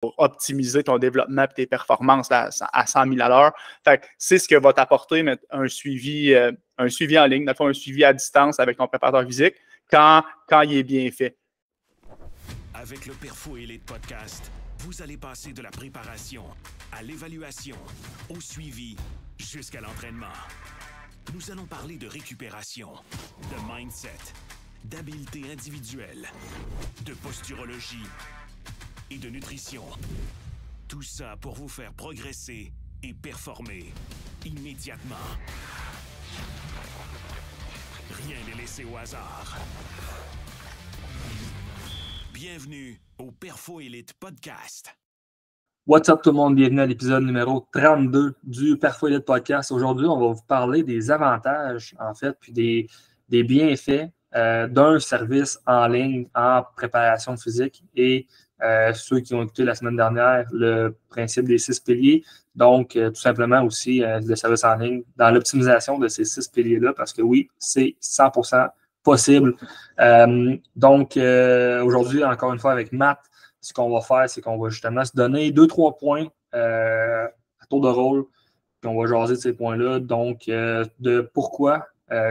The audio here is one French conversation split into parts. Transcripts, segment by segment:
pour optimiser ton développement et tes performances à 100 000 à l'heure. C'est ce que va t'apporter un suivi en ligne, dans le fond, un suivi à distance avec ton préparateur physique quand il est bien fait. Avec le Perfo Elite Podcast, vous allez passer de la préparation à l'évaluation, au suivi, jusqu'à l'entraînement. Nous allons parler de récupération, de mindset, d'habileté individuelle, de posturologie et de nutrition. Tout ça pour vous faire progresser et performer immédiatement. Rien n'est laissé au hasard. Bienvenue au Perfo Elite Podcast. What's up tout le monde, bienvenue à l'épisode numéro 32 du Perfo Elite Podcast. Aujourd'hui, on va vous parler des avantages, en fait, puis des bienfaits d'un service en ligne en préparation physique et ceux qui ont écouté la semaine dernière le principe des 6 piliers. Donc, tout simplement aussi le service en ligne dans l'optimisation de ces 6 piliers-là parce que oui, c'est 100% possible. Donc, aujourd'hui, encore une fois, avec Matt, ce qu'on va faire, c'est qu'on va justement se donner 2-3 points à tour de rôle, puis on va jaser de ces points-là. Donc, de pourquoi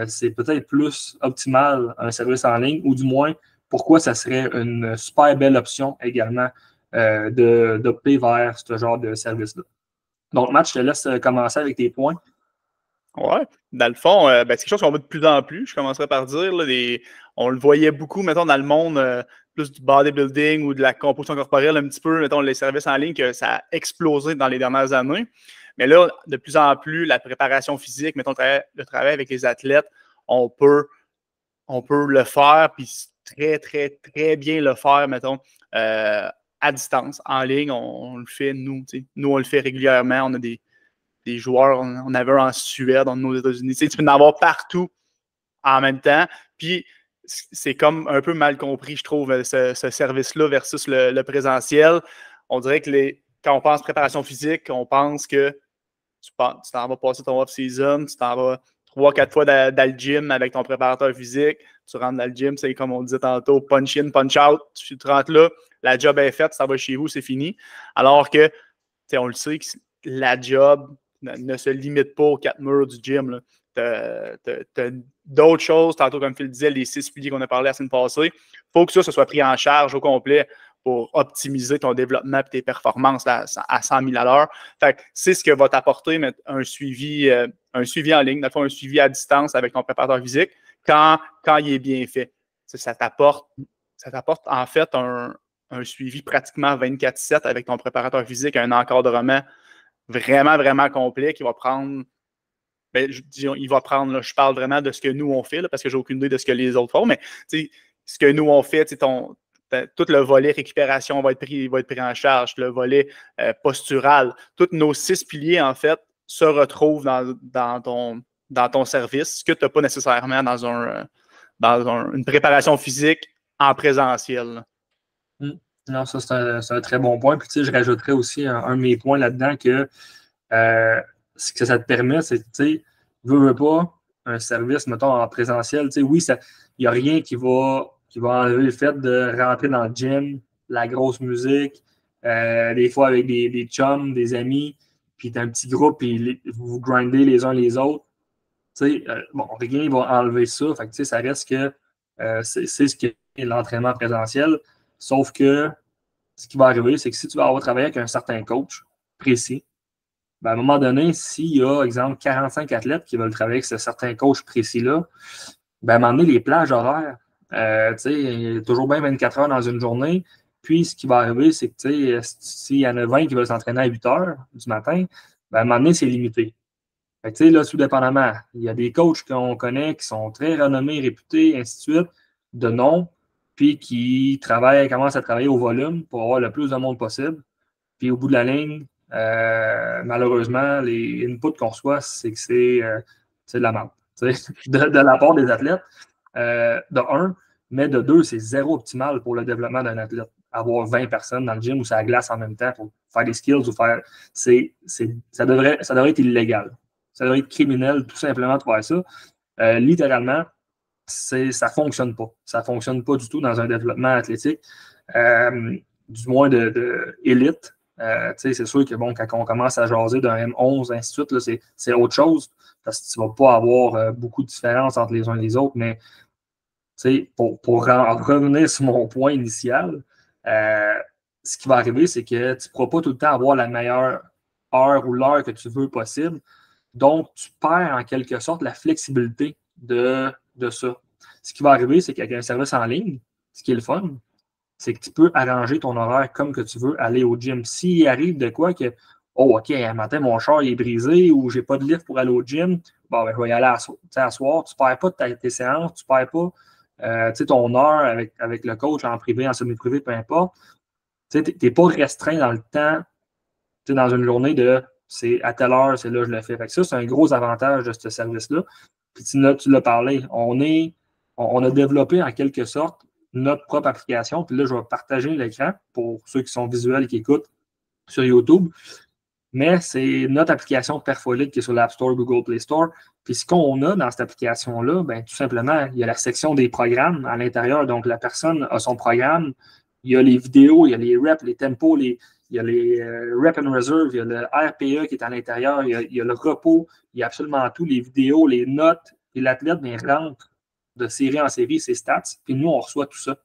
c'est peut-être plus optimal un service en ligne, ou du moins, pourquoi ça serait une super belle option également d'opter vers ce genre de service-là. Donc, Matt, je te laisse commencer avec tes points. Oui, dans le fond, c'est quelque chose qu'on voit de plus en plus. Je commencerai par dire, là, on le voyait beaucoup, mettons, dans le monde plus du bodybuilding ou de la composition corporelle, un petit peu, mettons, les services en ligne, que ça a explosé dans les dernières années. Mais là, de plus en plus, la préparation physique, mettons, le travail avec les athlètes, on peut le faire, puis très, très, très bien le faire, mettons, à distance, en ligne. On le fait, nous, on le fait régulièrement. On a des joueurs, on avait un en Suède, on en a aux États-Unis. Tu peux en avoir partout en même temps. Puis, c'est comme un peu mal compris, je trouve, ce service-là versus le présentiel. On dirait que quand on pense préparation physique, on pense que tu t'en vas passer ton off-season, tu t'en vas 3-4 fois dans le gym avec ton préparateur physique. Tu rentres dans le gym, c'est comme on disait tantôt, punch in, punch out. Tu rentres là, la job est faite, ça va chez vous, c'est fini. Alors que, on le sait, que la job ne se limite pas aux 4 murs du gym. Tu as d'autres choses, tantôt, comme Phil disait, les 6 piliers qu'on a parlé la semaine passée. Il faut que ça soit pris en charge au complet pour optimiser ton développement et tes performances à 100 000 à l'heure. C'est ce que va t'apporter un suivi en ligne, dans le fond, un suivi à distance avec ton préparateur physique quand il est bien fait. Ça t'apporte en fait un suivi pratiquement 24/7 avec ton préparateur physique, un encadrement vraiment, vraiment complet qui va prendre. Je parle vraiment de ce que nous on fait, là, parce que j'ai aucune idée de ce que les autres font, mais ce que nous on fait, tout le volet récupération va être pris en charge, le volet postural. Tous nos 6 piliers, en fait, se retrouvent dans ton service, ce que tu n'as pas nécessairement dans une préparation physique en présentiel. Non, ça, c'est un très bon point. Puis, je rajouterais aussi un de mes points là-dedans que ce que ça te permet, c'est, veux pas un service, mettons, en présentiel. Oui, il n'y a rien qui va enlever le fait de rentrer dans le gym, la grosse musique, des fois avec des chums, des amis, puis tu as un petit groupe, puis vous grindez les uns les autres. Rien ne va enlever ça. Fait que, ça reste que c'est ce qui est l'entraînement présentiel. Sauf que ce qui va arriver, c'est que si tu vas avoir travaillé avec un certain coach précis, à un moment donné, s'il y a, exemple, 45 athlètes qui veulent travailler avec ce certain coach précis-là, à un moment donné, les plages horaires, il y a toujours bien 24 heures dans une journée. Puis, ce qui va arriver, c'est que s'il y en a 20 qui veulent s'entraîner à 8 heures du matin, à un moment donné, c'est limité. Fait que, là, tout dépendamment, il y a des coachs qu'on connaît qui sont très renommés, réputés, ainsi de suite, de nom, puis qui commencent à travailler au volume pour avoir le plus de monde possible. Puis, au bout de la ligne, malheureusement, les inputs qu'on reçoit, c'est que c'est de la merde. De la part des athlètes, de un, mais de deux, c'est zéro optimal pour le développement d'un athlète. Avoir 20 personnes dans le gym ou sur la glace en même temps pour faire des skills ou faire. Ça devrait être illégal. Ça devrait être criminel, tout simplement, de faire ça. Littéralement, ça ne fonctionne pas. Ça ne fonctionne pas du tout dans un développement athlétique. du moins de élite. C'est sûr que bon, quand on commence à jaser d'un M11, ainsi de suite, là, c'est autre chose, parce que tu ne vas pas avoir beaucoup de différence entre les uns et les autres, mais pour revenir sur mon point initial, ce qui va arriver, c'est que tu ne pourras pas tout le temps avoir la meilleure heure ou l'heure que tu veux possible. Donc, tu perds en quelque sorte la flexibilité de ça. Ce qui va arriver, c'est qu'avec un service en ligne, ce qui est le fun, c'est que tu peux arranger ton horaire comme que tu veux aller au gym. S'il arrive de quoi que, oh, OK, un matin, mon char est brisé ou j'ai pas de lift pour aller au gym, bon, ben, je vais y aller à soir. Tu ne perds pas tes séances, tu ne perds pas ton heure avec le coach en privé, en semi-privé, peu importe. Tu n'es pas restreint dans le temps, dans une journée de c'est à telle heure, c'est là que je le fais. Fait que ça, c'est un gros avantage de ce service-là. Puis tu l'as parlé, on a développé en quelque sorte notre propre application. Puis là, je vais partager l'écran pour ceux qui sont visuels et qui écoutent sur YouTube. Mais c'est notre application Perfolite qui est sur l'App Store, Google Play Store. Puis ce qu'on a dans cette application-là, ben, tout simplement, il y a la section des programmes à l'intérieur. Donc, la personne a son programme. Il y a les vidéos, il y a les reps, les tempos, il y a les rep and reserve, il y a le RPE qui est à l'intérieur, il y a le repos, il y a absolument tout, les vidéos, les notes. Et l'athlète rentre de série en série ses stats. Puis nous, on reçoit tout ça.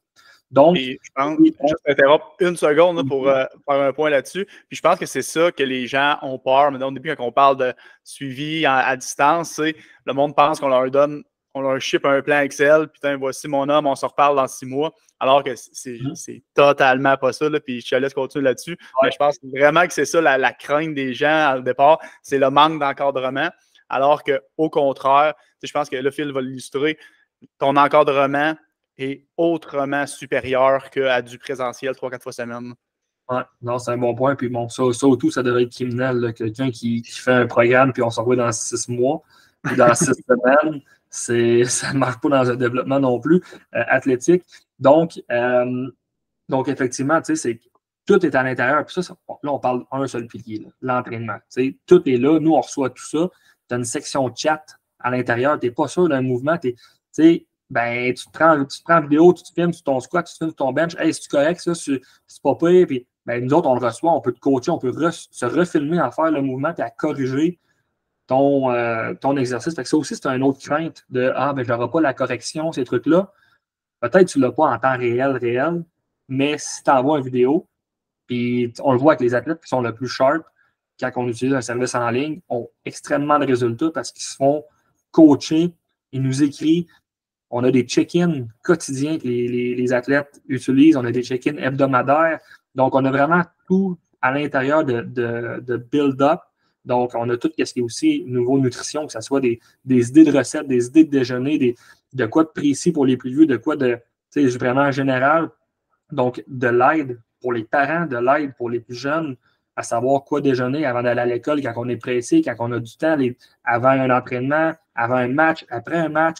Donc, je pense, je t'interromps une seconde là, pour faire un point là-dessus. Puis je pense que c'est ça que les gens ont peur. Mais au début, quand on parle de suivi à distance, le monde pense qu'on leur ship un plan Excel, putain, voici mon homme, on se reparle dans 6 mois. Alors que c'est totalement pas ça. Là, puis je te laisse continuer là-dessus. Ouais. Mais je pense vraiment que c'est ça la crainte des gens au départ, c'est le manque d'encadrement. Alors qu'au contraire, je pense que le Phil va l'illustrer, ton encadrement est autrement supérieur qu'à du présentiel 3-4 fois semaine. Oui, non, c'est un bon point. Puis bon, ça autour, ça devrait être criminel. Là. Quelqu'un qui fait un programme, puis on s'en va dans 6 mois, puis dans 6 semaines, ça ne marche pas dans un développement non plus athlétique. Donc effectivement, tu sais, tout est à l'intérieur. Puis ça, là, on parle d'un seul pilier, l'entraînement. Tout est là. Nous, on reçoit tout ça. Tu as une section chat à l'intérieur. Tu n'es pas sûr d'un mouvement. Tu te prends en vidéo, tu te filmes sur ton squat, tu te filmes sur ton bench. Hey, c'est correct, ça, c'est pas pire. Puis, nous autres, on le reçoit, on peut te coacher, on peut se refilmer à faire le mouvement et à corriger ton exercice. Fait que ça aussi, c'est une autre crainte de je n'aurai pas la correction, ces trucs-là. Peut-être que tu ne l'as pas en temps réel, mais si tu envoies une vidéo, puis on le voit avec les athlètes qui sont le plus sharp, quand on utilise un service en ligne, ont extrêmement de résultats parce qu'ils se font coacher, ils nous écrivent. On a des check-ins quotidiens que les athlètes utilisent. On a des check-ins hebdomadaires. Donc, on a vraiment tout à l'intérieur de build-up. Donc, on a tout ce qui est aussi nouveau nutrition, que ce soit des idées de recettes, des idées de déjeuner, de quoi de précis pour les plus vieux, de quoi de vraiment général. Donc, de l'aide pour les parents, de l'aide pour les plus jeunes, à savoir quoi déjeuner avant d'aller à l'école, quand on est pressé, quand on a du temps, avant un entraînement, avant un match, après un match.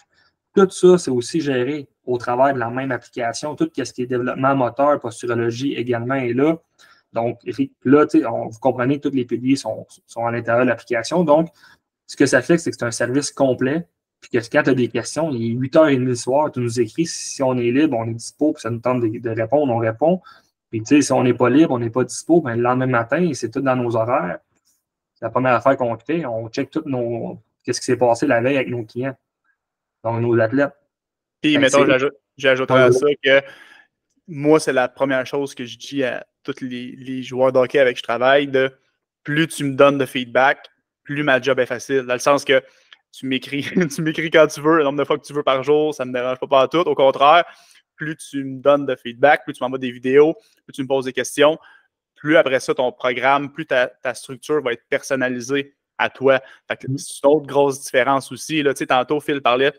Tout ça, c'est aussi géré au travers de la même application. Tout ce qui est développement moteur, posturologie également est là. Donc, là, vous comprenez que tous les piliers sont à l'intérieur de l'application. Donc, ce que ça fait, c'est que c'est un service complet. Puis que quand tu as des questions, il est 8h30 le soir, tu nous écris. Si on est libre, on est dispo, puis ça nous tente de répondre, on répond. Puis, si on n'est pas libre, on n'est pas dispo, le lendemain matin, c'est tout dans nos horaires. C'est la première affaire qu'on fait. On check tout qu'est-ce qui s'est passé la veille avec nos clients. Donc, nos athlètes. Puis, mettons, j'ajouterais à ça que moi, c'est la première chose que je dis à tous les joueurs de hockey avec qui je travaille, de plus tu me donnes de feedback, plus ma job est facile. Dans le sens que tu m'écris quand tu veux, le nombre de fois que tu veux par jour, ça ne me dérange pas tout. Au contraire, plus tu me donnes de feedback, plus tu m'envoies des vidéos, plus tu me poses des questions, plus après ça, ton programme, plus ta structure va être personnalisée à toi. C'est une autre grosse différence aussi. Là, tantôt, Phil parlait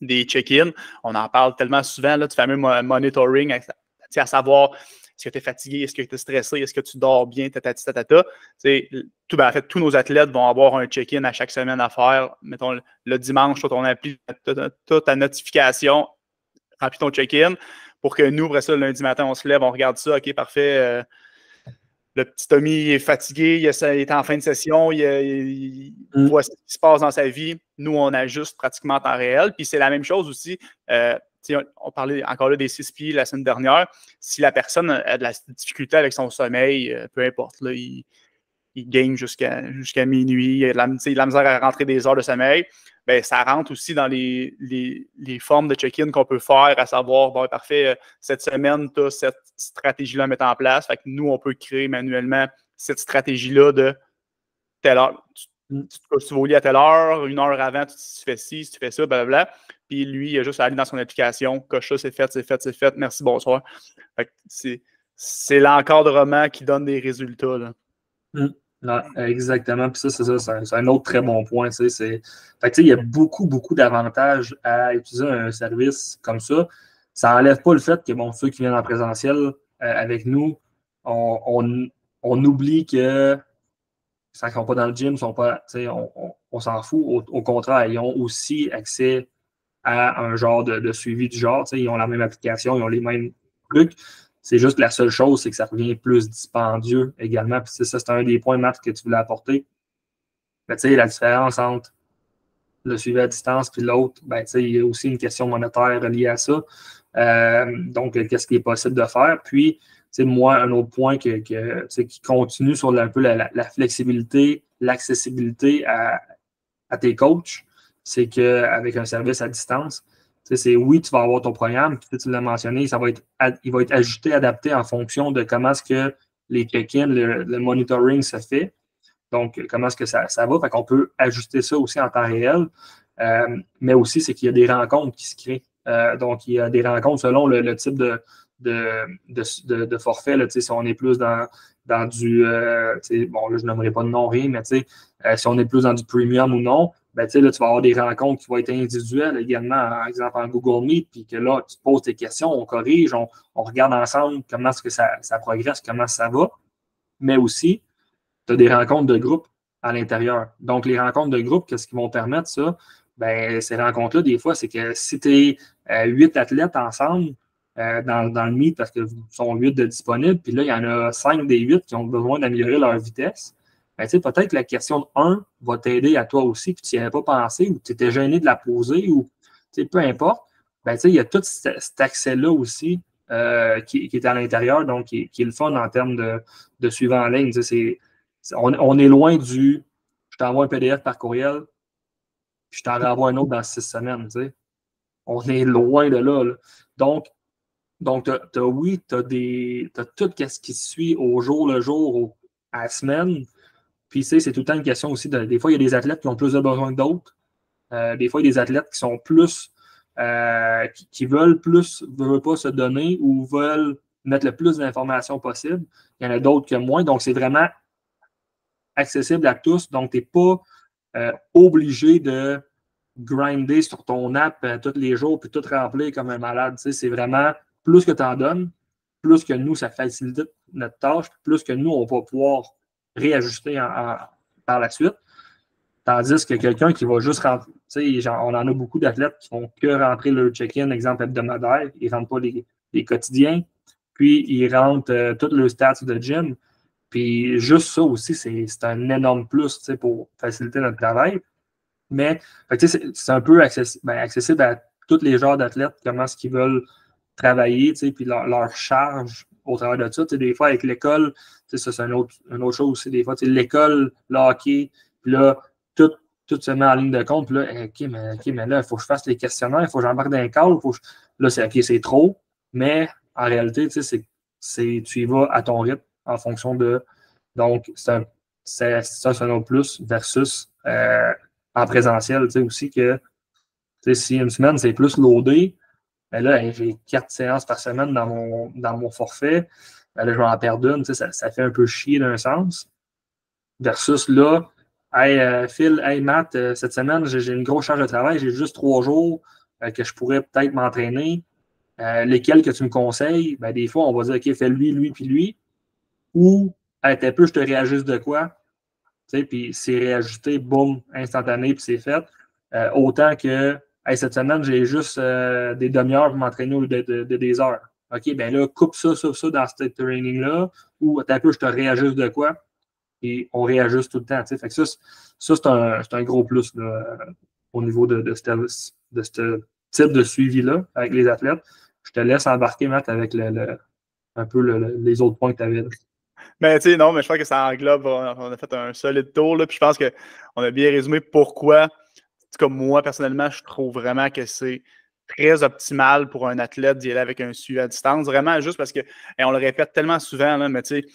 des check-ins. On en parle tellement souvent, là, du fameux monitoring, à savoir est-ce que tu es fatigué, est-ce que tu es stressé, est-ce que tu dors bien, tatata. En fait, tous nos athlètes vont avoir un check-in à chaque semaine à faire. Mettons, le dimanche, sur ton appli, tu as ta notification, remplis ton check-in pour que nous, après ça, le lundi matin, on se lève, on regarde ça, OK, parfait. Le petit Tommy est fatigué, il est en fin de session, il voit ce qui se passe dans sa vie. Nous, on ajuste pratiquement en temps réel. Puis c'est la même chose aussi on parlait encore là des 6 pieds la semaine dernière. Si la personne a de la difficulté avec son sommeil, peu importe, là, il game jusqu'à minuit, il a de la misère à rentrer des heures de sommeil, ben, ça rentre aussi dans les formes de check-in qu'on peut faire, à savoir, bon, parfait, cette semaine, tu as cette stratégie-là à mettre en place. Fait que nous, on peut créer manuellement cette stratégie-là de telle heure. Tu vas au lit à telle heure, 1 heure avant, tu fais ci, tu fais ça, blablabla. Puis lui, il a juste à aller dans son application, coche ça, c'est fait, merci, bonsoir. Fait que c'est l'encadrement qui donne des résultats, là. Non, exactement. Puis ça, c'est un autre très bon point. Fait que, il y a beaucoup, beaucoup d'avantages à utiliser un service comme ça. Ça n'enlève pas le fait que, bon, ceux qui viennent en présentiel avec nous, on oublie que quand ils ne sont pas dans le gym, on s'en fout. Au contraire, ils ont aussi accès à un genre de suivi du genre. Ils ont la même application, ils ont les mêmes trucs. C'est juste la seule chose, c'est que ça devient plus dispendieux également. Puis ça, c'est un des points, Matt, que tu voulais apporter. Mais, la différence entre le suivi à distance et l'autre, il y a aussi une question monétaire reliée à ça. Donc, qu'est-ce qui est possible de faire? Puis, moi, un autre point qui continue sur un peu la flexibilité, l'accessibilité à tes coachs, c'est qu'avec un service à distance, c'est oui, tu vas avoir ton programme, puis tu l'as mentionné, il va être ajusté, adapté en fonction de comment est-ce que les check-ins, le monitoring se fait. Donc, comment est-ce que ça va? Fait qu'on peut ajuster ça aussi en temps réel. Mais aussi, c'est qu'il y a des rencontres qui se créent. Donc, il y a des rencontres selon le type de forfait. Là, si on est plus dans du... bon, là, je n'aimerais pas de nom, rien, mais si on est plus dans du premium ou non, là, tu vas avoir des rencontres qui vont être individuelles également, par exemple en Google Meet, puis que là, tu poses tes questions, on corrige, on regarde ensemble comment est-ce que ça progresse, comment ça va. Mais aussi, tu as des rencontres de groupe à l'intérieur. Donc, les rencontres de groupe, qu'est-ce qui vont permettre ça? Ces rencontres-là, des fois, c'est que si tu es 8 athlètes ensemble dans le Meet, parce qu'ils sont 8 de disponibles, puis là, il y en a 5 des 8 qui ont besoin d'améliorer leur vitesse, peut-être que la question 1 va t'aider à toi aussi, puis tu n'y avais pas pensé, ou tu étais gêné de la poser, ou peu importe. Il y a tout cet accès-là aussi qui est à l'intérieur, donc qui est le fun en termes de suivant en ligne. On est loin du je t'envoie un PDF par courriel, puis je t'en renvoie un autre dans 6 semaines. On est loin de là. Donc oui, tu as tout ce qui se suit au jour le jour, à la semaine. Puis, c'est tout le temps une question aussi des fois, il y a des athlètes qui ont plus de besoins que d'autres. Des fois, il y a des athlètes qui sont plus, qui veulent pas se donner ou veulent mettre le plus d'informations possible. Il y en a d'autres que moins. Donc, c'est vraiment accessible à tous. Donc, tu n'es pas obligé de grinder sur ton app tous les jours puis tout remplir comme un malade. C'est vraiment plus que tu en donnes, plus que nous, ça facilite notre tâche, plus que nous, on va pouvoir réajuster par la suite. Tandis que quelqu'un qui va juste rentrer, on en a beaucoup d'athlètes qui font que rentrer leur check-in, exemple hebdomadaire, ils ne rentrent pas les quotidiens, puis ils rentrent tous leurs stats de gym. Puis juste ça aussi, c'est un énorme plus pour faciliter notre travail. Mais c'est un peu accessible à tous les genres d'athlètes, comment est-ce qu'ils veulent travailler, puis leur charge au travers de ça. Des fois, avec l'école, ça, c'est une autre chose aussi. Des fois, l'école, le hockey, puis là, tout se met en ligne de compte. Puis là, mais là, il faut que je fasse les questionnaires, il faut que j'embarque dans un call. Là, c'est trop. Mais en réalité, tu y vas à ton rythme en fonction de. Donc, c'est un autre plus versus en présentiel, aussi que si une semaine, c'est plus loadé, là, j'ai 4 séances par semaine dans mon forfait. Là, je vais en perdre une. Ça fait un peu chier d'un sens. Versus là, hey, Phil, hey Matt, cette semaine, j'ai une grosse charge de travail. J'ai juste 3 jours que je pourrais peut-être m'entraîner. Lesquels que tu me conseilles? Des fois, on va dire, OK, fais lui, puis lui. Ou, hey, t'es peu, je te réajuste de quoi? Puis c'est réajusté, boum, instantané, puis c'est fait. Autant que hey, cette semaine, j'ai juste des demi-heures pour m'entraîner au lieu de des heures. OK, là, coupe ça dans ce training-là, ou t'as peu, je te réajuste de quoi? Et on réajuste tout le temps. Fait que ça c'est un gros plus là, au niveau de cette type de suivi-là avec les athlètes. Je te laisse embarquer, Matt, avec un peu les autres points que tu avais. Mais tu sais, non, mais je pense que ça englobe, on a fait un solide tour, là, puis je pense qu'on a bien résumé pourquoi, comme moi, personnellement, je trouve vraiment que c'est très optimal pour un athlète d'y aller avec un suivi à distance. Vraiment, juste parce que, et on le répète tellement souvent, là, mais tu sais,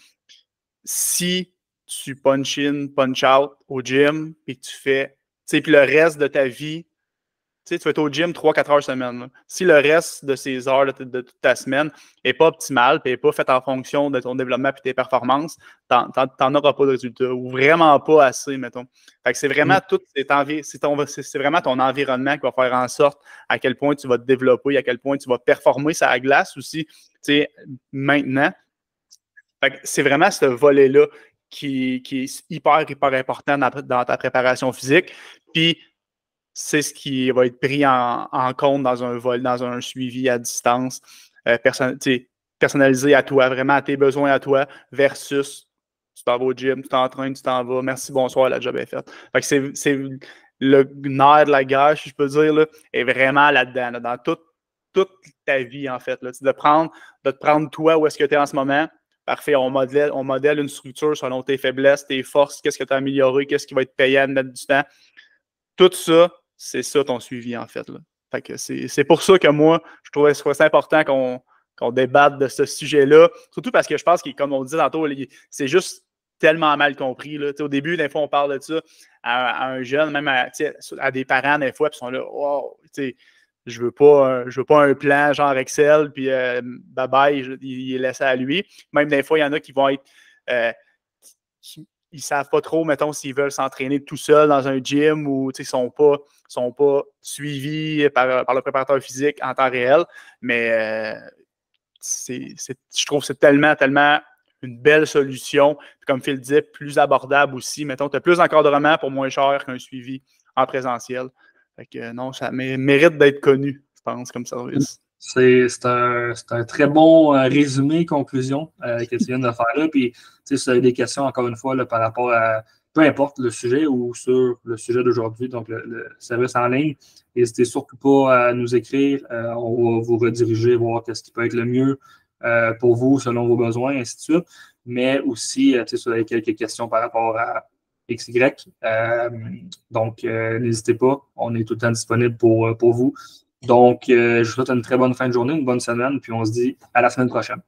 si tu punch in, punch out au gym, puis que tu fais, tu sais, puis le reste de ta vie, tu sais, tu vas être au gym 3-4 heures semaine. Là. Si le reste de ces heures de toute ta semaine n'est pas optimal, puis n'est pas fait en fonction de ton développement et tes performances, tu n'en auras pas de résultats, ou vraiment pas assez, mettons. Fait que c'est vraiment tout, c'est vraiment ton environnement qui va faire en sorte à quel point tu vas te développer, à quel point tu vas performer sur la glace aussi, tu sais, maintenant. Fait que c'est vraiment ce volet-là qui est hyper, hyper important dans ta préparation physique. Puis, c'est ce qui va être pris en compte dans un suivi à distance personnalisé à toi, vraiment à tes besoins à toi, versus tu t'en vas au gym, tu t'entraînes, tu t'en vas, merci, bonsoir, la job est faite. Fait que c'est le nerf de la guerre, si je peux dire, là, est vraiment là-dedans, là, dans toute ta vie, en fait. Là, de te prendre toi où est-ce que tu es en ce moment. Parfait, on modèle une structure selon tes faiblesses, tes forces, qu'est-ce que tu as amélioré, qu'est-ce qui va être payé à mettre du temps. Tout ça, c'est ça ton suivi, en fait. Là. Fait que c'est pour ça que moi, je trouvais c'est important qu'on débatte de ce sujet-là. Surtout parce que je pense que, comme on disait tantôt, c'est juste tellement mal compris. Là. Au début, des fois, on parle de ça à un jeune, même à des parents, des fois, puis ils sont là, wow, je veux pas un plan genre Excel, puis bye-bye, il est laissé à lui. Même des fois, il y en a qui vont être. Ils ne savent pas trop, mettons, s'ils veulent s'entraîner tout seuls dans un gym ou ils ne sont pas suivis par le préparateur physique en temps réel. Mais je trouve que c'est tellement, tellement une belle solution. Puis comme Phil disait, plus abordable aussi. Mettons, tu as plus d'encadrement pour moins cher qu'un suivi en présentiel. Fait que non, ça mérite d'être connu, je pense, comme service. C'est un très bon résumé, conclusion que tu viens de faire là. Puis, si vous avez des questions, encore une fois, là, par rapport à peu importe le sujet ou sur le sujet d'aujourd'hui, donc le service en ligne, n'hésitez surtout pas à nous écrire. On va vous rediriger, voir qu'est-ce qui peut être le mieux pour vous, selon vos besoins, et ainsi de suite. Mais aussi, si vous avez quelques questions par rapport à XY, donc n'hésitez pas. On est tout le temps disponible pour vous. Donc, je vous souhaite une très bonne fin de journée, une bonne semaine, puis on se dit à la semaine prochaine.